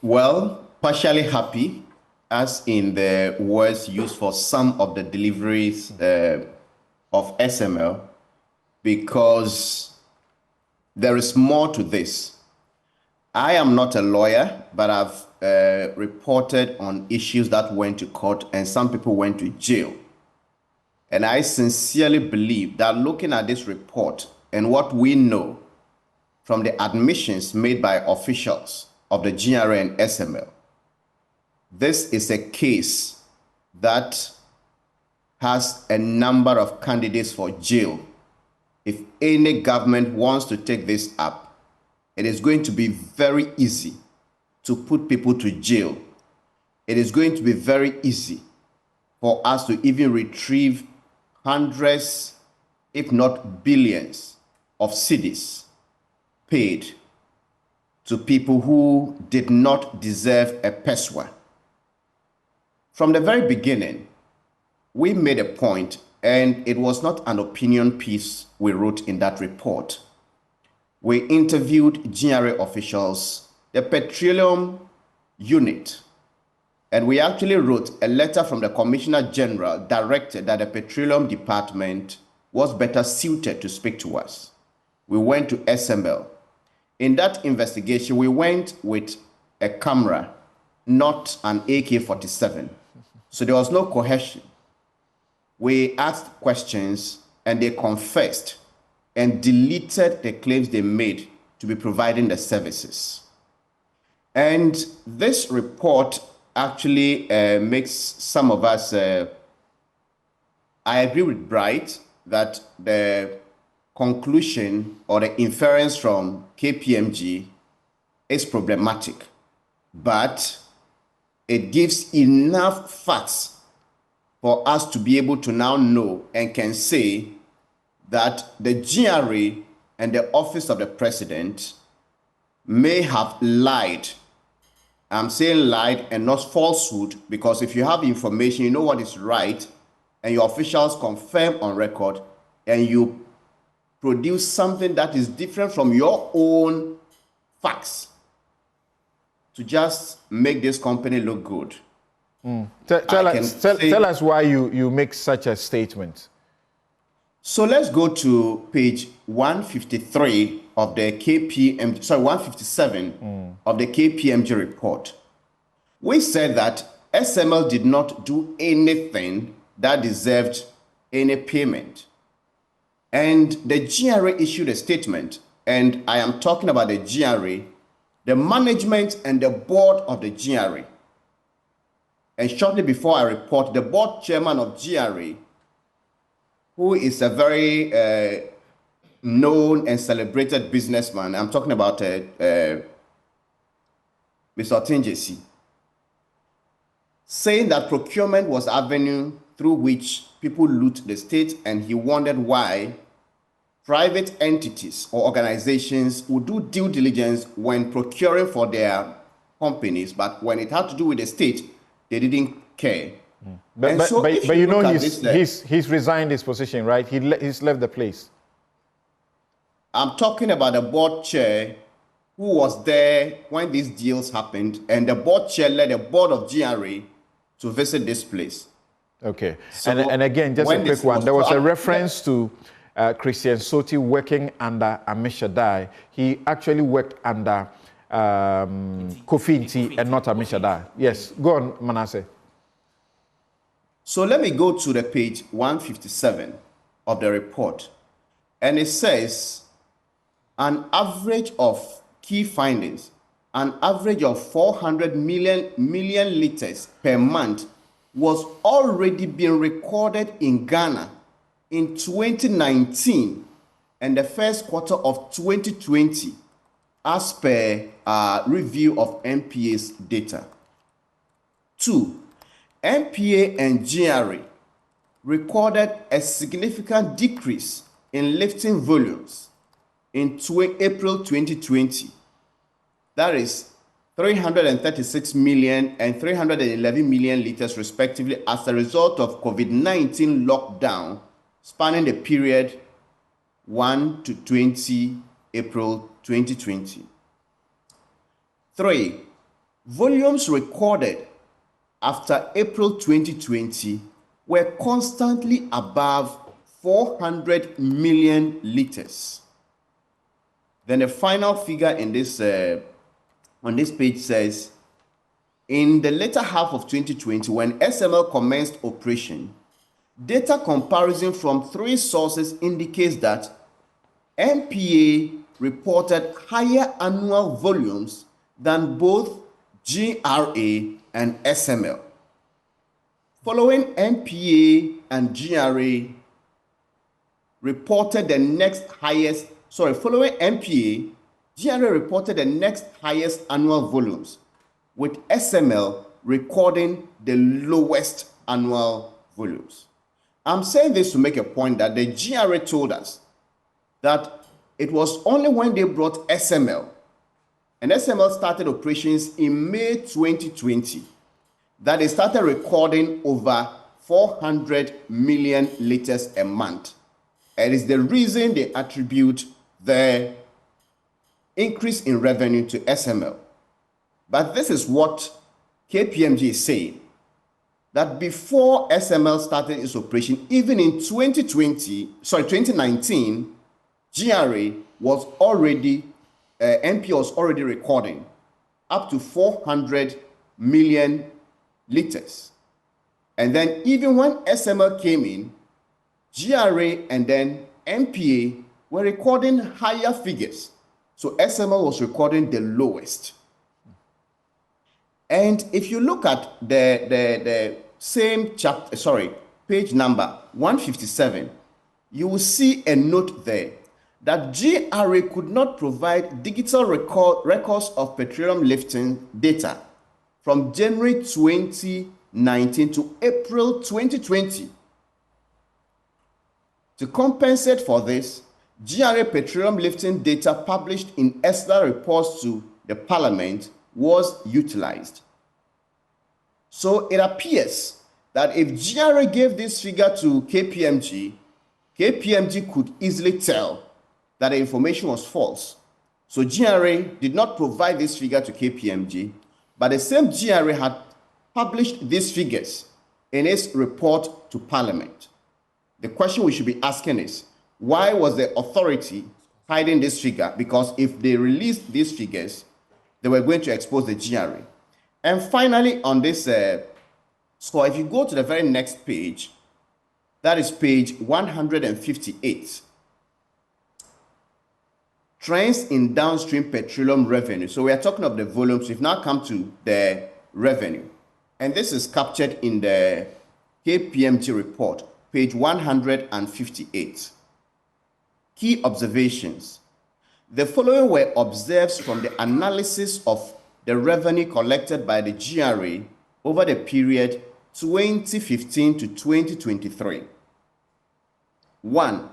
Well, partially happy, as in the words used for some of the deliveries of SML, because there is more to this. I am not a lawyer, but I've reported on issues that went to court and some people went to jail. And I sincerely believe that looking at this report and what we know from the admissions made by officials of the GRA and SML, this is a case that has a number of candidates for jail. If any government wants to take this up, it is going to be very easy to put people to jail. It is going to be very easy for us to even retrieve hundreds, if not billions, of cedis paid to people who did not deserve a peswa. From the very beginning, we made a point, and it was not an opinion piece we wrote in that report. We interviewed GRA officials, the petroleum unit, and we actually wrote a letter from the Commissioner General directed that the Petroleum Department was better suited to speak to us. We went to SML. In that investigation, we went with a camera, not an AK-47. So there was no coercion. We asked questions and they confessed and deleted the claims they made to be providing the services. And this report actually makes some of us, I agree with Bright that the conclusion or the inference from KPMG is problematic, but it gives enough facts for us to be able to now know and can say that the GRA and the Office of the President may have lied. I'm saying lied and not falsehood, because if you have information, you know what is right, and your officials confirm on record, and you produce something that is different from your own facts to just make this company look good. Tell us why you make such a statement. So let's go to page 153 of the KPMG, sorry, 157 of the KPMG report. We said that SML did not do anything that deserved any payment. And the GRA issued a statement, and I am talking about the GRA, the management and the board of the GRA. And shortly before I report, the board chairman of GRA, who is a very known and celebrated businessman, I'm talking about Mr. Otinjesi, saying that procurement was avenue through which people loot the state, and he wondered why private entities or organizations would do due diligence when procuring for their companies, but when it had to do with the state, they didn't care. But you know he's resigned his position, right? He's left the place. I'm talking about the board chair who was there when these deals happened, and the board chair led the board of GRA to visit this place. Okay. So and again, just a quick one. There was a reference to Christian Soti working under Amishadai. He actually worked under Kofi Nti and not Amishadai. Yes, go on, Manasseh. So let me go to the page 157 of the report. And it says, an average of key findings, an average of 400 million liters per month was already being recorded in Ghana in 2019 and the first quarter of 2020, as per review of NPA's data. 2, NPA and GRA recorded a significant decrease in lifting volumes in April 2020. That is 336 million and 311 million liters respectively as a result of COVID-19 lockdown spanning the period 1 to 20 April 2020. 3, volumes recorded after April 2020 were constantly above 400 million liters. Then the final figure in this on this page says, in the latter half of 2020, when SML commenced operation, data comparison from 3 sources indicates that MPA reported higher annual volumes than both GRA and SML. Following MPA and GRA reported the next highest, following MPA, GRA reported the next highest annual volumes, with SML recording the lowest annual volumes. I'm saying this to make a point that the GRA told us that it was only when they brought SML, and SML started operations in May 2020, that they started recording over 400 million liters a month. It is the reason they attribute the increase in revenue to SML. But this is what KPMG is saying, that before SML started its operation, even in 2019, GRA was already, MP was already recording up to 400 million liters. And then even when SML came in, GRA and then MPA were recording higher figures. So SML was recording the lowest. And if you look at the same chapter, page number 157, you will see a note there that GRA could not provide digital records of petroleum lifting data from January 2019 to April 2020. To compensate for this, GRA petroleum lifting data published in ESLA reports to the Parliament was utilized. So it appears that if GRA gave this figure to KPMG, KPMG could easily tell that the information was false. So GRA did not provide this figure to KPMG, but the same GRA had published these figures in its report to Parliament. The question we should be asking is, why was the authority hiding this figure? Because if they released these figures, they were going to expose the GRA. And finally, on this score, if you go to the very next page, that is page 158. Trends in downstream petroleum revenue. So we are talking of the volumes. We've now come to the revenue. And this is captured in the KPMG report, page 158. Key observations. The following were observed from the analysis of the revenue collected by the GRA over the period 2015 to 2023. 1.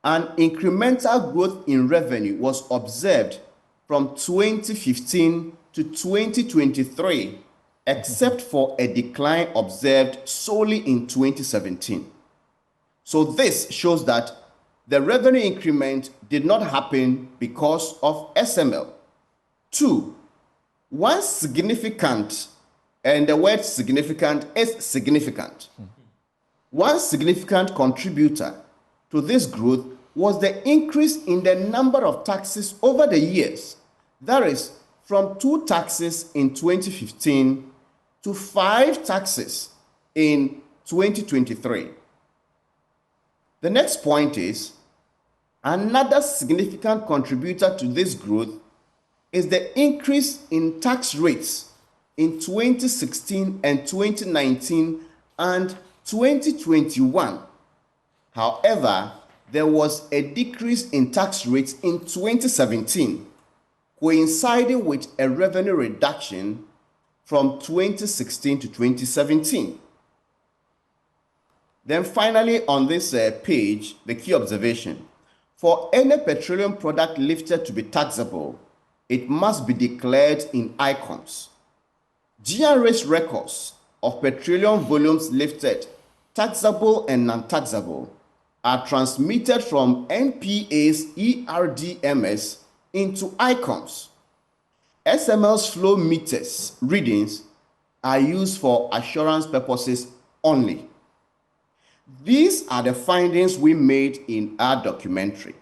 An incremental growth in revenue was observed from 2015 to 2023, except for a decline observed solely in 2017. So this shows that the revenue increment did not happen because of SML. 2. One significant, and the word significant is significant. One significant contributor to this growth was the increase in the number of taxes over the years. That is, from 2 taxes in 2015 to 5 taxes in 2023. The next point is, another significant contributor to this growth is the increase in tax rates in 2016 and 2019 and 2021. However, there was a decrease in tax rates in 2017, coinciding with a revenue reduction from 2016 to 2017. Then finally, on this page, the key observation. For any petroleum product lifted to be taxable, it must be declared in icons. GRA's records of petroleum volumes lifted, taxable and non-taxable, are transmitted from NPA's ERDMS into icons. SML's flow meters readings are used for assurance purposes only. These are the findings we made in our documentary.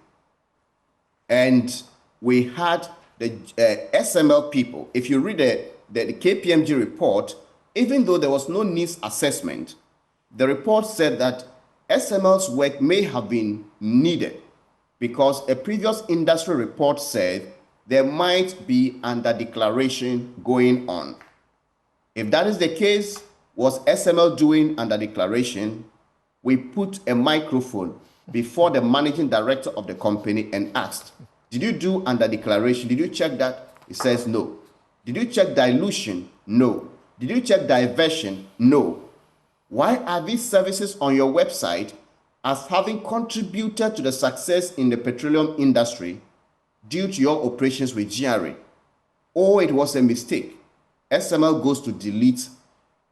And we had the SML people. If you read the KPMG report, even though there was no needs assessment, the report said that SML's work may have been needed because a previous industry report said there might be under declaration going on. If that is the case, was SML doing under declaration? We put a microphone before the managing director of the company and asked, did you do under declaration? Did you check that? He says no. Did you check dilution? No. Did you check diversion? No. Why are these services on your website as having contributed to the success in the petroleum industry due to your operations with GRA? Oh, it was a mistake. SML goes to delete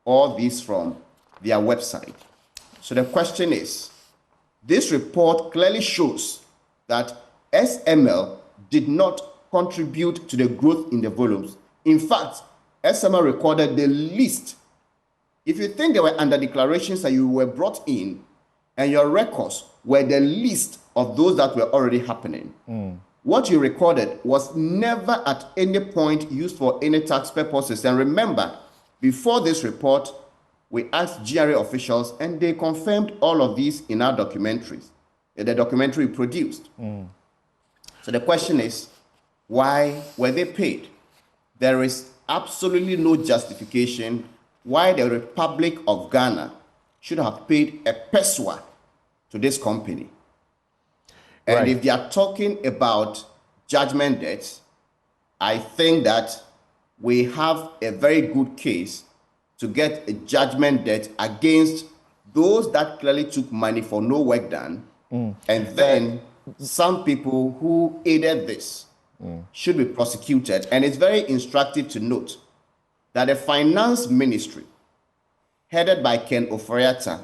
all these from their website. So the question is, this report clearly shows that SML did not contribute to the growth in the volumes. In fact, SML recorded the least. If you think they were under declarations and you were brought in and your records were the least of those that were already happening, what you recorded was never at any point used for any tax purposes. And remember, before this report, we asked GRA officials and they confirmed all of these in our documentaries, the documentary produced. So the question is, why were they paid? There is absolutely no justification why the Republic of Ghana should have paid a peswa to this company. And right. If they are talking about judgment debts, I think that we have a very good case to get a judgment debt against those that clearly took money for no work done. And then some people who aided this should be prosecuted. And it's very instructive to note that the finance ministry, headed by Ken Oforiatta,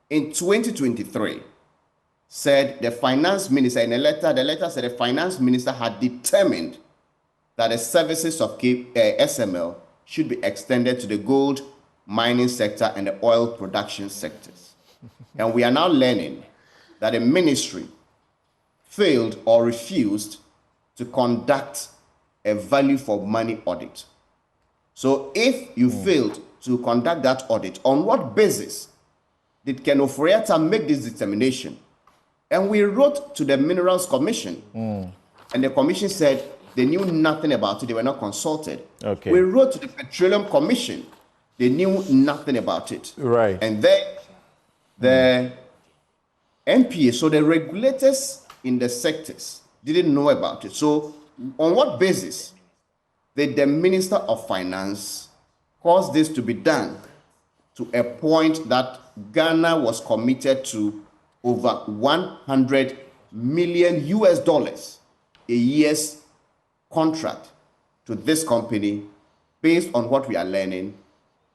in 2023, said the finance minister, in a letter, the letter said the finance minister had determined that the services of SML should be extended to the gold mining sector and the oil production sectors. And we are now learning that the ministry failed or refused to conduct a value for money audit. So if you failed to conduct that audit, on what basis did Ken Oforiatta make this determination? And we wrote to the Minerals Commission, and the commission said they knew nothing about it, they were not consulted. Okay. We wrote to the Petroleum Commission, they knew nothing about it. Right. And then the MPA, so the regulators in the sectors didn't know about it. So on what basis did the Minister of Finance cause this to be done to a point that Ghana was committed to over 100 million US dollars a year's contract to this company based on what we are learning?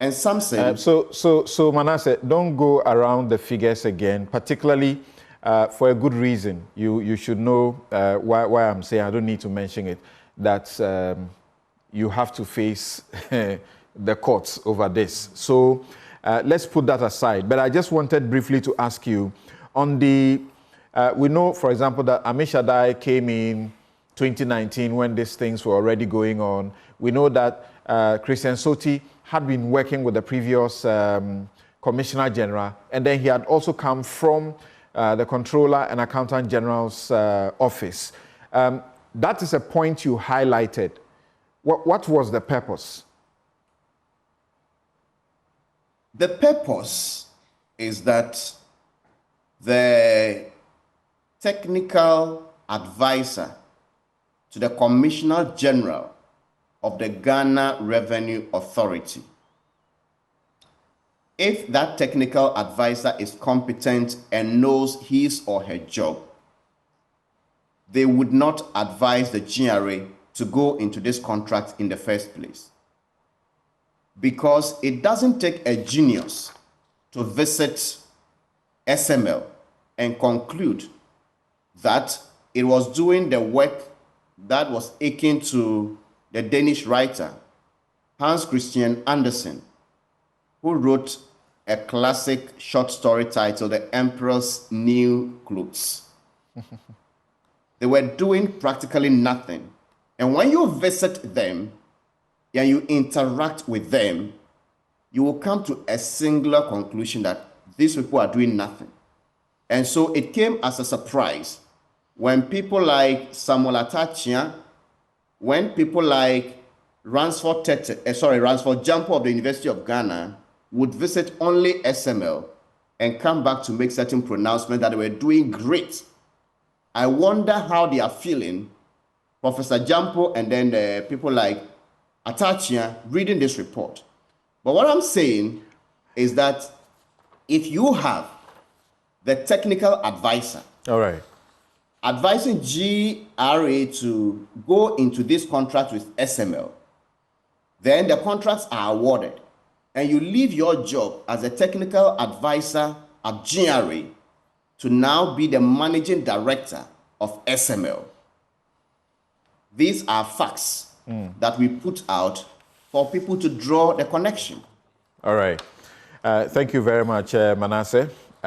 And some say... So Manasseh, don't go around the figures again, particularly for a good reason. You should know why I'm saying, I don't need to mention it, that you have to face the courts over this. So let's put that aside. But I just wanted briefly to ask you, on the, we know, for example, that Amishadai came in 2019 when these things were already going on. We know that Christian Soti had been working with the previous Commissioner General, and then he had also come from the Controller and Accountant General's office. That is a point you highlighted. What was the purpose? The purpose is that the technical advisor to the Commissioner General of the Ghana Revenue Authority, if that technical advisor is competent and knows his or her job, they would not advise the GRA to go into this contract in the first place. Because it doesn't take a genius to visit SML and conclude that it was doing the work that was akin to the Danish writer, Hans Christian Andersen, who wrote a classic short story titled The Emperor's New Clothes. They were doing practically nothing. And when you visit them and you interact with them, you will come to a singular conclusion that these people are doing nothing. And so it came as a surprise when people like Samuel Atachia, when people like Ransford Jampo of the University of Ghana would visit only SML and come back to make certain pronouncements that they were doing great. I wonder how they are feeling, Professor Jampo and then the people like Atachia reading this report. But what I'm saying is that if you have the technical advisor, all right, advising GRA to go into this contract with SML, then the contracts are awarded, and you leave your job as a technical advisor at GRA to now be the managing director of SML. These are facts that we put out for people to draw the connection. All right. Thank you very much, Manasseh.